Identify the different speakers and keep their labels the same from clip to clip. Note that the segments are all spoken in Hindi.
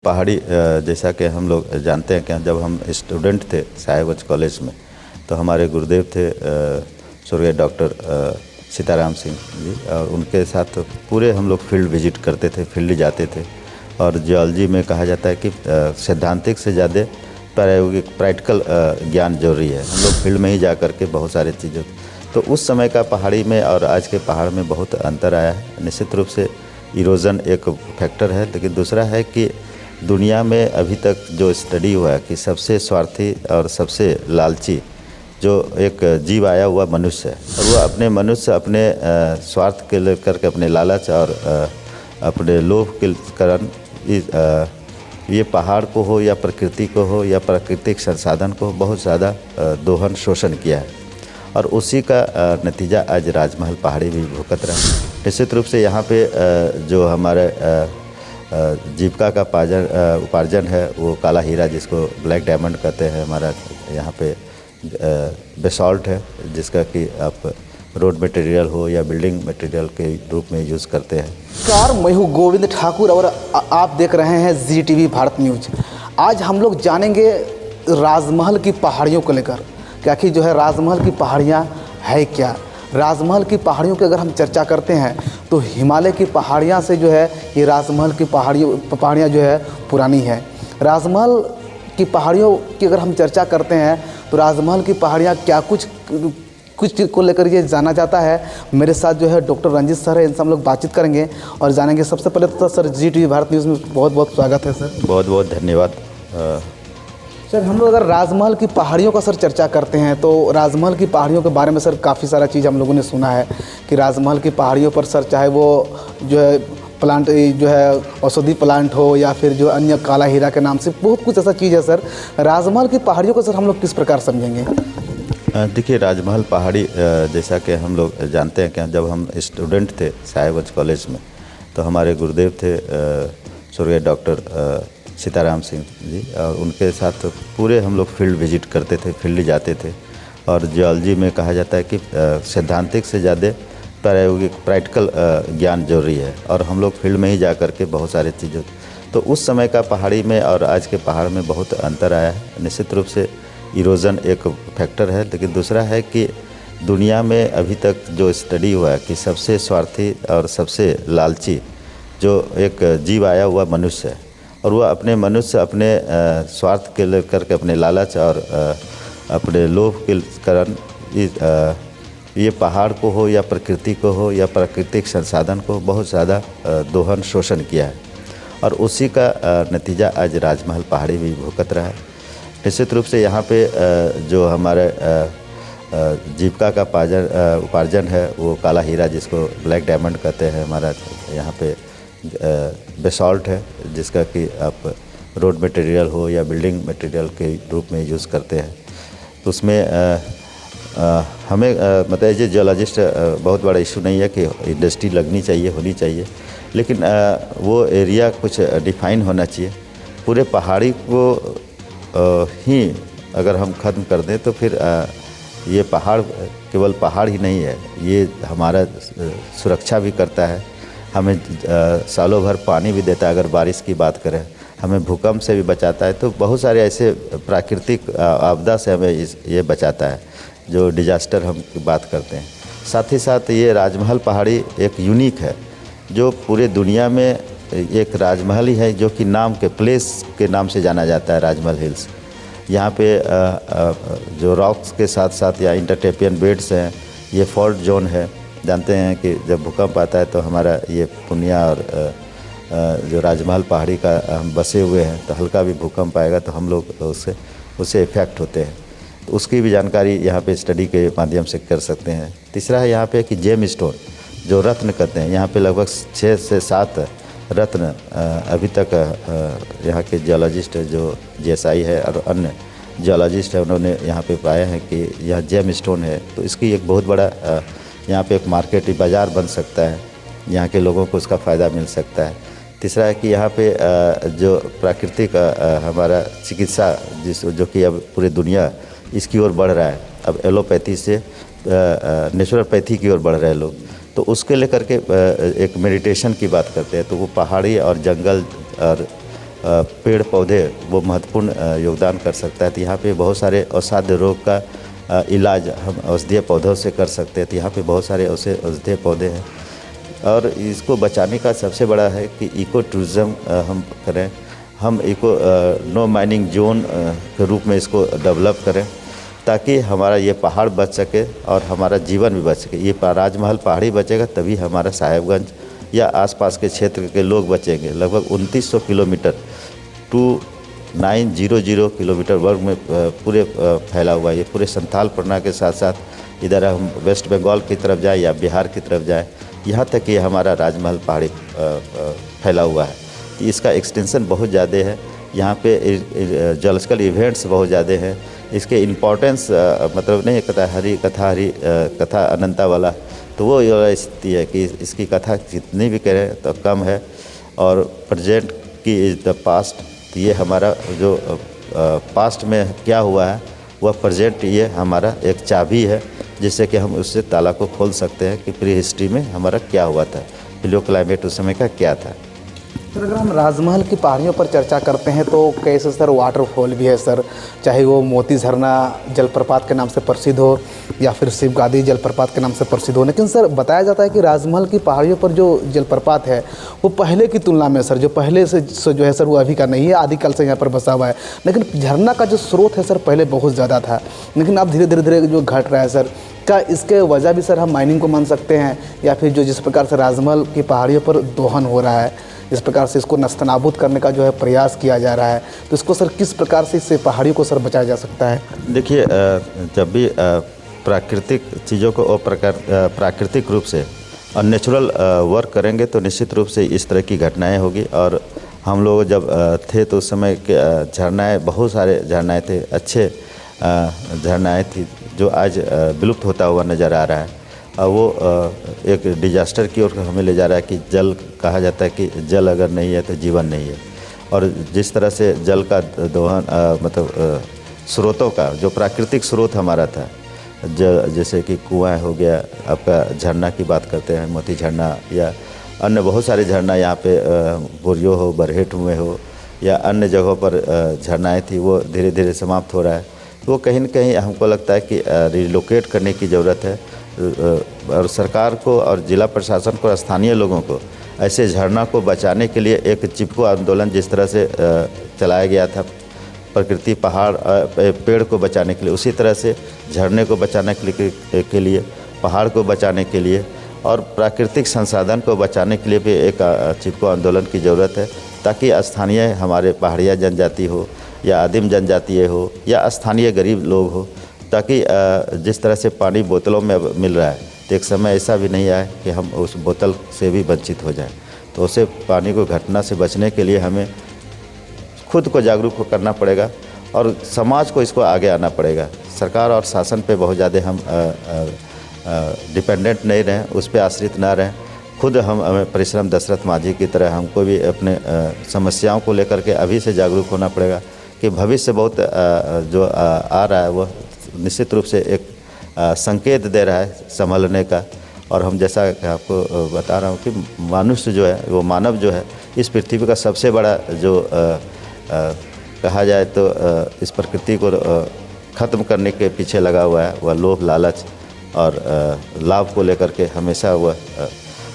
Speaker 1: पहाड़ी जैसा कि हम लोग जानते हैं कि जब हम स्टूडेंट थे साहिबगंज कॉलेज में, तो हमारे गुरुदेव थे स्वर्गीय डॉक्टर सीताराम सिंह जी, और उनके साथ पूरे हम लोग फील्ड विजिट करते थे, फील्ड जाते थे। और जियोलॉजी में कहा जाता है कि सैद्धांतिक से ज़्यादा प्रायोगिक प्रैक्टिकल ज्ञान जरूरी है। हम लोग फील्ड में ही जा कर के बहुत सारे चीज़ों, तो उस समय का पहाड़ी में और आज के पहाड़ में बहुत अंतर आया है। निश्चित रूप से इरोज़न एक फैक्टर है, लेकिन दूसरा है कि दुनिया में अभी तक जो स्टडी हुआ है कि सबसे स्वार्थी और सबसे लालची जो एक जीव आया हुआ मनुष्य है, और वह अपने मनुष्य अपने स्वार्थ के लेकर के अपने लालच और अपने लोभ के कारण ये पहाड़ को हो या प्रकृति को हो या प्राकृतिक संसाधन को बहुत ज़्यादा दोहन शोषण किया है, और उसी का नतीजा आज राजमहल पहाड़ी भी भुगत रहा है। निश्चित रूप से यहाँ पे जो हमारे जीविका का उपार्जन है वो काला हीरा, जिसको ब्लैक डायमंड कहते हैं, हमारा यहाँ पे बेसॉल्ट है, जिसका कि आप रोड मटेरियल हो या बिल्डिंग मटेरियल के रूप में यूज़ करते हैं।
Speaker 2: नमस्कार, मैं हूँ गोविंद ठाकुर और आप देख रहे हैं ZTV भारत न्यूज। आज हम लोग जानेंगे राजमहल की पहाड़ियों को लेकर कि आखिर जो है राजमहल की पहाड़ियाँ है क्या। राजमहल की पहाड़ियों की अगर हम चर्चा करते हैं तो हिमालय की पहाड़ियाँ से जो है ये राजमहल की पहाड़ियाँ जो है पुरानी है। राजमहल की पहाड़ियों की अगर हम चर्चा करते हैं तो राजमहल की पहाड़ियाँ क्या कुछ को लेकर ये जाना जाता है। मेरे साथ जो है डॉक्टर रंजीत सर है, इनसे हम लोग बातचीत करेंगे और जानेंगे। सबसे पहले तो सर ZTV भारत न्यूज़ में बहुत बहुत स्वागत है सर।
Speaker 1: बहुत बहुत धन्यवाद।
Speaker 2: सर हम लोग अगर राजमहल की पहाड़ियों का सर चर्चा करते हैं तो राजमहल की पहाड़ियों के बारे में सर काफ़ी सारा चीज़ हम लोगों ने सुना है कि राजमहल की पहाड़ियों पर सर चाहे वो जो है प्लांट जो है औषधि प्लांट हो या फिर जो अन्य काला हीरा के नाम से बहुत कुछ ऐसा चीज़ है। सर राजमहल की पहाड़ियों को सर हम लोग किस प्रकार समझेंगे?
Speaker 1: देखिए, राजमहल पहाड़ी जैसा कि हम लोग जानते हैं कि जब हम स्टूडेंट थे साहिबगंज कॉलेज में, तो हमारे गुरुदेव थे स्वर्गीय डॉक्टर सीताराम सिंह जी, और उनके साथ पूरे हम लोग फील्ड विजिट करते थे, फील्ड जाते थे। और जियोलॉजी में कहा जाता है कि सैद्धांतिक से ज़्यादा प्रायोगिक प्रैक्टिकल ज्ञान जरूरी है, और हम लोग फील्ड में ही जा कर के बहुत सारे चीज़ों, तो उस समय का पहाड़ी में और आज के पहाड़ में बहुत अंतर आया है। निश्चित रूप से इरोज़न एक फैक्टर है, लेकिन दूसरा है कि दुनिया में अभी तक जो स्टडी हुआ है कि सबसे स्वार्थी और सबसे लालची जो एक जीव आया हुआ मनुष्य है, और वह अपने मनुष्य अपने स्वार्थ के लेकर के अपने लालच और अपने लोभ के कारण ये पहाड़ को हो या प्रकृति को हो या प्राकृतिक संसाधन को बहुत ज़्यादा दोहन शोषण किया है, और उसी का नतीजा आज राजमहल पहाड़ी भी भुगत रहा है। निश्चित रूप से यहाँ पे जो हमारे जीविका का उपार्जन है वो काला हीरा, जिसको ब्लैक डायमंड कहते हैं, हमारा यहाँ पे बेसॉल्ट है, जिसका कि आप रोड मटेरियल हो या बिल्डिंग मटेरियल के रूप में यूज़ करते हैं। तो उसमें हमें मतलब एज ए जियोलॉजिस्ट बहुत बड़ा इशू नहीं है कि इंडस्ट्री लगनी चाहिए, होनी चाहिए, लेकिन वो एरिया कुछ डिफाइन होना चाहिए। पूरे पहाड़ी को ही अगर हम ख़त्म कर दें तो फिर ये पहाड़ केवल पहाड़ ही नहीं है, ये हमारा सुरक्षा भी करता है, हमें सालों भर पानी भी देता है। अगर बारिश की बात करें, हमें भूकंप से भी बचाता है, तो बहुत सारे ऐसे प्राकृतिक आपदा से हमें ये बचाता है, जो डिजास्टर हम बात करते हैं। साथ ही साथ ये राजमहल पहाड़ी एक यूनिक है, जो पूरे दुनिया में एक राजमहल ही है जो कि नाम के प्लेस के नाम से जाना जाता है, राजमहल हिल्स। यहाँ पे जो रॉक्स के साथ साथ या इंटरटेपियन बेड्स हैं, ये फॉल्ट जोन है। जानते हैं कि जब भूकंप आता है तो हमारा ये पूर्णिया और जो राजमहल पहाड़ी का हम बसे हुए हैं, तो हल्का भी भूकंप आएगा तो हम लोग उससे इफ़ेक्ट होते हैं, तो उसकी भी जानकारी यहाँ पे स्टडी के माध्यम से कर सकते हैं। तीसरा है यहाँ पे कि जेम स्टोन जो रत्न कहते हैं, यहाँ पे लगभग 6 से 7 रत्न अभी तक यहाँ के जियोलॉजिस्ट जो GSI है और अन्य जियोलॉजिस्ट है, उन्होंने यहाँ पे पाया है कि यह जेम स्टोन है। तो इसकी एक बहुत बड़ा यहाँ पे एक मार्केट बाज़ार बन सकता है, यहाँ के लोगों को उसका फ़ायदा मिल सकता है। तीसरा है कि यहाँ पे जो प्राकृतिक हमारा चिकित्सा जो कि अब पूरी दुनिया इसकी ओर बढ़ रहा है, अब एलोपैथी से नेचुरोपैथी की ओर बढ़ रहे हैं लोग, तो उसके लेकर के एक मेडिटेशन की बात करते हैं। तो वो पहाड़ी और जंगल और पेड़ पौधे वो महत्वपूर्ण योगदान कर सकता है। तो यहाँ पे बहुत सारे असाध्य रोग का इलाज हम औषधीय पौधों से कर सकते हैं। तो यहाँ पे बहुत सारे ऐसे औषधीय पौधे हैं और इसको बचाने का सबसे बड़ा है कि इको टूरिज़्म हम करें, हम इको नो माइनिंग जोन के रूप में इसको डेवलप करें ताकि हमारा ये पहाड़ बच सके और हमारा जीवन भी बच सके। ये राजमहल पहाड़ी बचेगा तभी हमारा साहेबगंज या आसपास के क्षेत्र के लोग बचेंगे। लगभग 2900 किलोमीटर 2900 किलोमीटर वर्ग में पूरे फैला हुआ है। ये पूरे संथाल परगना के साथ साथ इधर हम वेस्ट बंगाल की तरफ जाए या बिहार की तरफ जाए, यहाँ तक ये हमारा राजमहल पहाड़ी फैला हुआ है। इसका एक्सटेंशन बहुत ज़्यादा है। यहाँ पे जॉलजिकल इवेंट्स बहुत ज़्यादा हैं। इसके इम्पोर्टेंस मतलब नहीं कथा अनंता वाला, तो वो स्थिति है कि इसकी कथा जितनी भी करें तो कम है। और प्रेजेंट की इज द पास्ट, तो ये हमारा जो पास्ट में क्या हुआ है वह प्रेजेंट ये हमारा एक चाबी है जिससे कि हम उससे ताला को खोल सकते हैं कि प्री हिस्ट्री में हमारा क्या हुआ था, पिलियो क्लाइमेट उस समय का क्या था।
Speaker 2: सर अगर हम राजमहल की पहाड़ियों पर चर्चा करते हैं तो कैसे सर वाटरफॉल भी है सर, चाहे वो मोती झरना जलप्रपात के नाम से प्रसिद्ध हो या फिर शिवगादी जलप्रपात के नाम से प्रसिद्ध हो। लेकिन सर बताया जाता है कि राजमहल की पहाड़ियों पर जो जलप्रपात है वो पहले की तुलना में सर जो पहले से जो है सर वो अभी का नहीं है, आदिकाल से यहाँ पर बसा हुआ है। लेकिन झरना का जो स्रोत है सर पहले बहुत ज़्यादा था, लेकिन अब धीरे धीरे जो घट रहा है सर, क्या इसके वजह भी सर हम माइनिंग को मान सकते हैं या फिर जो जिस प्रकार से राजमहल की पहाड़ियों पर दोहन हो रहा है, इस प्रकार से इसको नस्तनाबूद करने का जो है प्रयास किया जा रहा है, तो इसको सर किस प्रकार से इससे पहाड़ियों को सर बचाया जा सकता है?
Speaker 1: देखिए, जब भी प्राकृतिक चीज़ों को प्राकृतिक रूप से और नेचुरल वर्क करेंगे तो निश्चित रूप से इस तरह की घटनाएं होगी। और हम लोग जब थे तो उस समय के झरनाएँ, बहुत सारे झरनाएँ थे, अच्छे झरनाएँ थी जो आज विलुप्त होता हुआ नज़र आ रहा है। वो एक डिजास्टर की ओर हमें ले जा रहा है कि जल, कहा जाता है कि जल अगर नहीं है तो जीवन नहीं है। और जिस तरह से जल का दोहन मतलब स्रोतों का जो प्राकृतिक स्रोत हमारा था, जैसे कि कुआं हो गया, आपका झरना की बात करते हैं मोती झरना या अन्य बहुत सारे झरना यहाँ पे बोरियो हो, बरहेट में हो या अन्य जगहों पर झरनाएँ थी, वो धीरे धीरे समाप्त हो रहा है। तो वो कहीं न कहीं हमको लगता है कि रिलोकेट करने की ज़रूरत है। और सरकार को और जिला प्रशासन को, स्थानीय लोगों को ऐसे झरना को बचाने के लिए एक चिपको आंदोलन जिस तरह से चलाया गया था प्रकृति पहाड़ पेड़ को बचाने के लिए, उसी तरह से झरने को बचाने के लिए पहाड़ को बचाने के लिए और प्राकृतिक संसाधन को बचाने के लिए भी एक चिपको आंदोलन की ज़रूरत है, ताकि स्थानीय हमारे पहाड़िया जनजाति हो या आदिम जनजातीय हो या स्थानीय गरीब लोग हो, ताकि जिस तरह से पानी बोतलों में मिल रहा है तो एक समय ऐसा भी नहीं आए कि हम उस बोतल से भी वंचित हो जाएं। तो उसे पानी को घटना से बचने के लिए हमें खुद को जागरूक करना पड़ेगा और समाज को इसको आगे आना पड़ेगा। सरकार और शासन पे बहुत ज़्यादा हम डिपेंडेंट नहीं रहें, उस पर आश्रित ना रहें। खुद हमें परिश्रम दशरथ मांझी की तरह हमको भी अपने समस्याओं को लेकर के अभी से जागरूक होना पड़ेगा कि भविष्य बहुत जो आ रहा है वह निश्चित रूप से एक संकेत दे रहा है संभलने का। और हम जैसा आपको बता रहा हूँ कि मनुष्य जो है, वो मानव जो है, इस पृथ्वी का सबसे बड़ा जो कहा जाए तो इस प्रकृति को ख़त्म करने के पीछे लगा हुआ है। वह लोभ, लालच और लाभ को लेकर के हमेशा वह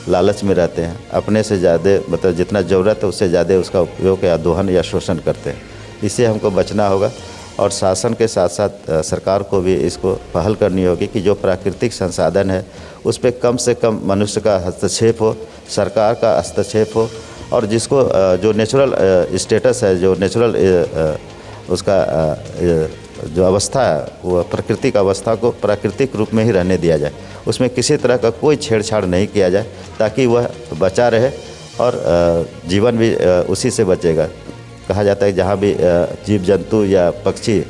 Speaker 1: लालच में रहते हैं। अपने से ज़्यादा मतलब जितना ज़रूरत है उससे ज़्यादा उसका उपयोग या दोहन या शोषण करते हैं। इससे हमको बचना होगा और शासन के साथ साथ सरकार को भी इसको पहल करनी होगी कि जो प्राकृतिक संसाधन है उस पर कम से कम मनुष्य का हस्तक्षेप हो, सरकार का हस्तक्षेप हो और जिसको जो नेचुरल स्टेटस है, जो नेचुरल उसका जो अवस्था है, वो प्राकृतिक अवस्था को प्राकृतिक रूप में ही रहने दिया जाए। उसमें किसी तरह का कोई छेड़छाड़ नहीं किया जाए ताकि वह बचा रहे और जीवन भी उसी से बचेगा। कहा जाता है जहाँ भी जीव जंतु या पक्षी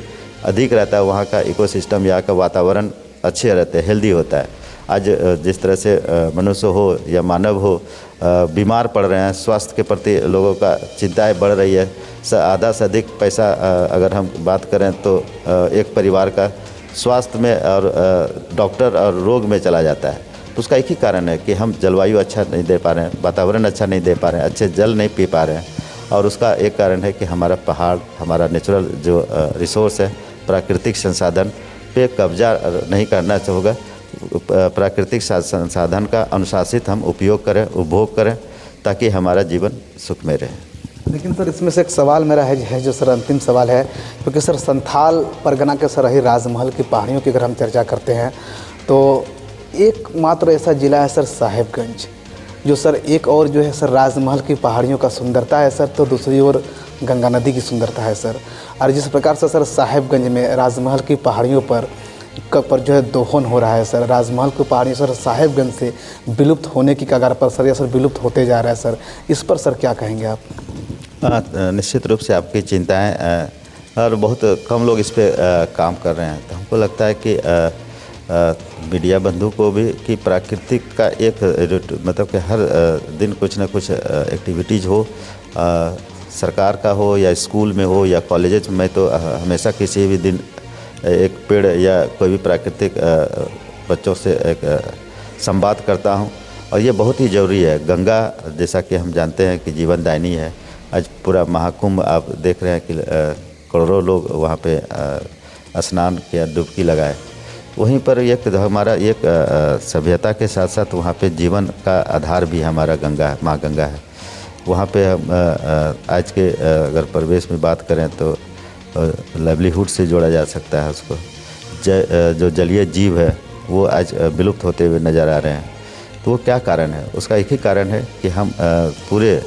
Speaker 1: अधिक रहता है वहाँ का इकोसिस्टम, यहाँ का वातावरण अच्छे रहते हैं, हेल्दी होता है। आज जिस तरह से मनुष्य हो या मानव हो बीमार पड़ रहे हैं, स्वास्थ्य के प्रति लोगों का चिंताएं बढ़ रही है। आधा से अधिक पैसा अगर हम बात करें तो एक परिवार का स्वास्थ्य में और डॉक्टर और रोग में चला जाता है। तो उसका एक ही कारण है कि हम जलवायु अच्छा नहीं दे पा रहे हैं, वातावरण अच्छा नहीं दे पा रहे हैं, अच्छे जल नहीं पी पा रहे हैं और उसका एक कारण है कि हमारा पहाड़, हमारा नेचुरल जो रिसोर्स है, प्राकृतिक संसाधन पे कब्जा नहीं करना होगा। प्राकृतिक संसाधन का अनुशासित हम उपयोग करें, उपभोग करें, ताकि हमारा जीवन सुखमय रहे।
Speaker 2: लेकिन सर इसमें से एक सवाल मेरा है जो सर अंतिम सवाल है, क्योंकि सर संथाल परगना के सर रही राजमहल की पहाड़ियों की अगर हम चर्चा करते हैं तो एकमात्र ऐसा ज़िला है सर साहेबगंज, जो सर एक और जो है सर राजमहल की पहाड़ियों का सुंदरता है सर, तो दूसरी ओर गंगा नदी की सुंदरता है सर। और जिस प्रकार से सर साहेबगंज में राजमहल की पहाड़ियों पर जो है दोहन हो रहा है सर, राजमहल की पहाड़ियों सर साहेबगंज से विलुप्त होने की कगार पर सर, या सर विलुप्त होते जा रहा है सर, इस पर सर क्या कहेंगे आप?
Speaker 1: निश्चित रूप से आपकी चिंताएं और बहुत कम लोग इस पर काम कर रहे हैं। तो हमको लगता है कि मीडिया बंधु को भी कि प्राकृतिक का एक मतलब कि हर दिन कुछ ना कुछ एक्टिविटीज़ हो, सरकार का हो या स्कूल में हो या कॉलेजेस में, तो हमेशा किसी भी दिन एक पेड़ या कोई भी प्राकृतिक बच्चों से एक संवाद करता हूं, और ये बहुत ही ज़रूरी है। गंगा जैसा कि हम जानते हैं कि जीवनदायिनी है। आज पूरा महाकुंभ आप देख रहे हैं कि करोड़ों लोग वहाँ पे स्नान किया, डुबकी लगाए। वहीं पर एक हमारा एक सभ्यता के साथ साथ वहाँ पे जीवन का आधार भी हमारा गंगा है, माँ गंगा है। वहाँ पे हम आज के अगर परिवेश में बात करें तो लाइवलीहुड से जोड़ा जा सकता है उसको। जो जलीय जीव है वो आज विलुप्त होते हुए नज़र आ रहे हैं। तो वो क्या कारण है? उसका एक ही कारण है कि हम पूरे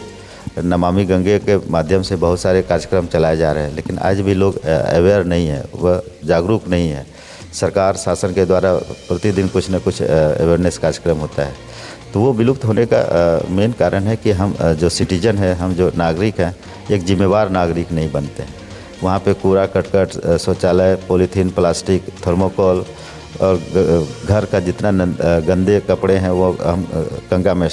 Speaker 1: नमामि गंगे के माध्यम से बहुत सारे कार्यक्रम चलाए जा रहे हैं, लेकिन आज भी लोग अवेयर नहीं है, वह जागरूक नहीं है। सरकार शासन के द्वारा प्रतिदिन कुछ न कुछ अवेयरनेस कार्यक्रम होता है, तो वो विलुप्त होने का मेन कारण है कि हम जो सिटीजन है, हम जो नागरिक हैं, एक जिम्मेवार नागरिक नहीं बनते हैं। वहाँ पे कूड़ा करकट, शौचालय, पॉलीथीन, प्लास्टिक, थर्मोकोल और घर का जितना गंदे कपड़े हैं वो हम गंगा में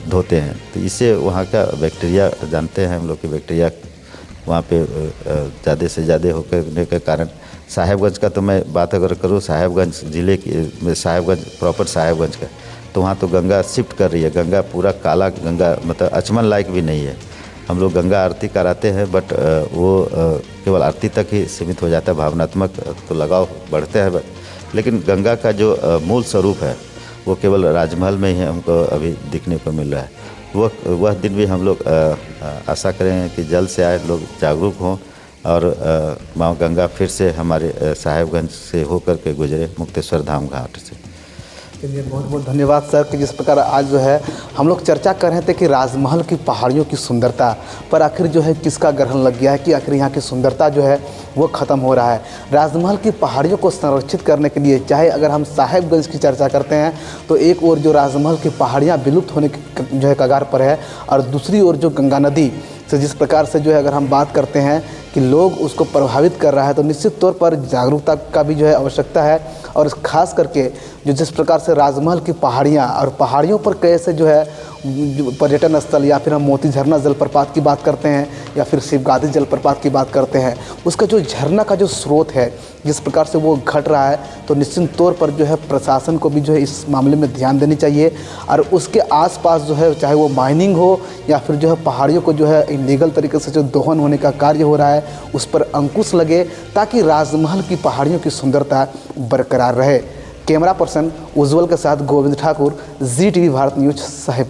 Speaker 1: धोते हैं। तो इससे वहाँ का बैक्टीरिया, जानते हैं हम लोग कि बैक्टीरिया वहाँ पे ज़्यादा से ज़्यादा होने के कारण, साहेबगंज का तो मैं बात अगर करूँ, साहेबगंज ज़िले की, साहेबगंज प्रॉपर साहेबगंज का, तो वहाँ तो गंगा शिफ्ट कर रही है। गंगा पूरा काला गंगा, मतलब अचमन लायक भी नहीं है। हम लोग गंगा आरती कराते हैं, बट वो केवल आरती तक ही सीमित हो जाता है। भावनात्मक तो लगाव बढ़ते हैं, लेकिन गंगा का जो मूल स्वरूप है वो केवल राजमहल में ही हमको अभी दिखने को मिल रहा है। वह दिन भी हम लोग आशा करें कि जल्द से आए, लोग जागरूक हों और माँ गंगा फिर से हमारे साहेबगंज से होकर के गुजरे मुक्तेश्वर धाम घाट से।
Speaker 2: चलिए, बहुत बहुत धन्यवाद सर कि जिस प्रकार आज जो है हम लोग चर्चा कर रहे थे कि राजमहल की पहाड़ियों की सुंदरता पर आखिर जो है किसका ग्रहण लग गया है कि आखिर यहाँ की सुंदरता जो है वो ख़त्म हो रहा है। राजमहल की पहाड़ियों को संरक्षित करने के लिए, चाहे अगर हम साहेबगंज की चर्चा करते हैं तो एक ओर जो राजमहल की पहाड़ियाँ विलुप्त होने की जो है कगार पर है, और दूसरी ओर जो गंगा नदी से जिस प्रकार से जो है अगर हम बात करते हैं कि लोग उसको प्रभावित कर रहा है, तो निश्चित तौर पर जागरूकता का भी जो है आवश्यकता है। और खास करके जो जिस प्रकार से राजमहल की पहाड़ियाँ और पहाड़ियों पर कैसे जो है पर्यटन स्थल, या फिर हम मोती झरना जलप्रपात की बात करते हैं या फिर शिवगादी जलप्रपात की बात करते हैं, उसका जो झरना का जो स्रोत है जिस प्रकार से वो घट रहा है, तो निश्चित तौर पर जो है प्रशासन को भी जो है इस मामले में ध्यान देनी चाहिए। और उसके आसपास जो है, चाहे वो माइनिंग हो या फिर जो है पहाड़ियों को जो है इलीगल तरीके से जो दोहन होने का कार्य हो रहा है, उस पर अंकुश लगे ताकि राजमहल की पहाड़ियों की सुंदरता बरकरार रहे। कैमरा पर्सन उज्ज्वल के साथ गोविंद ठाकुर, ZTV भारत न्यूज, साहिब।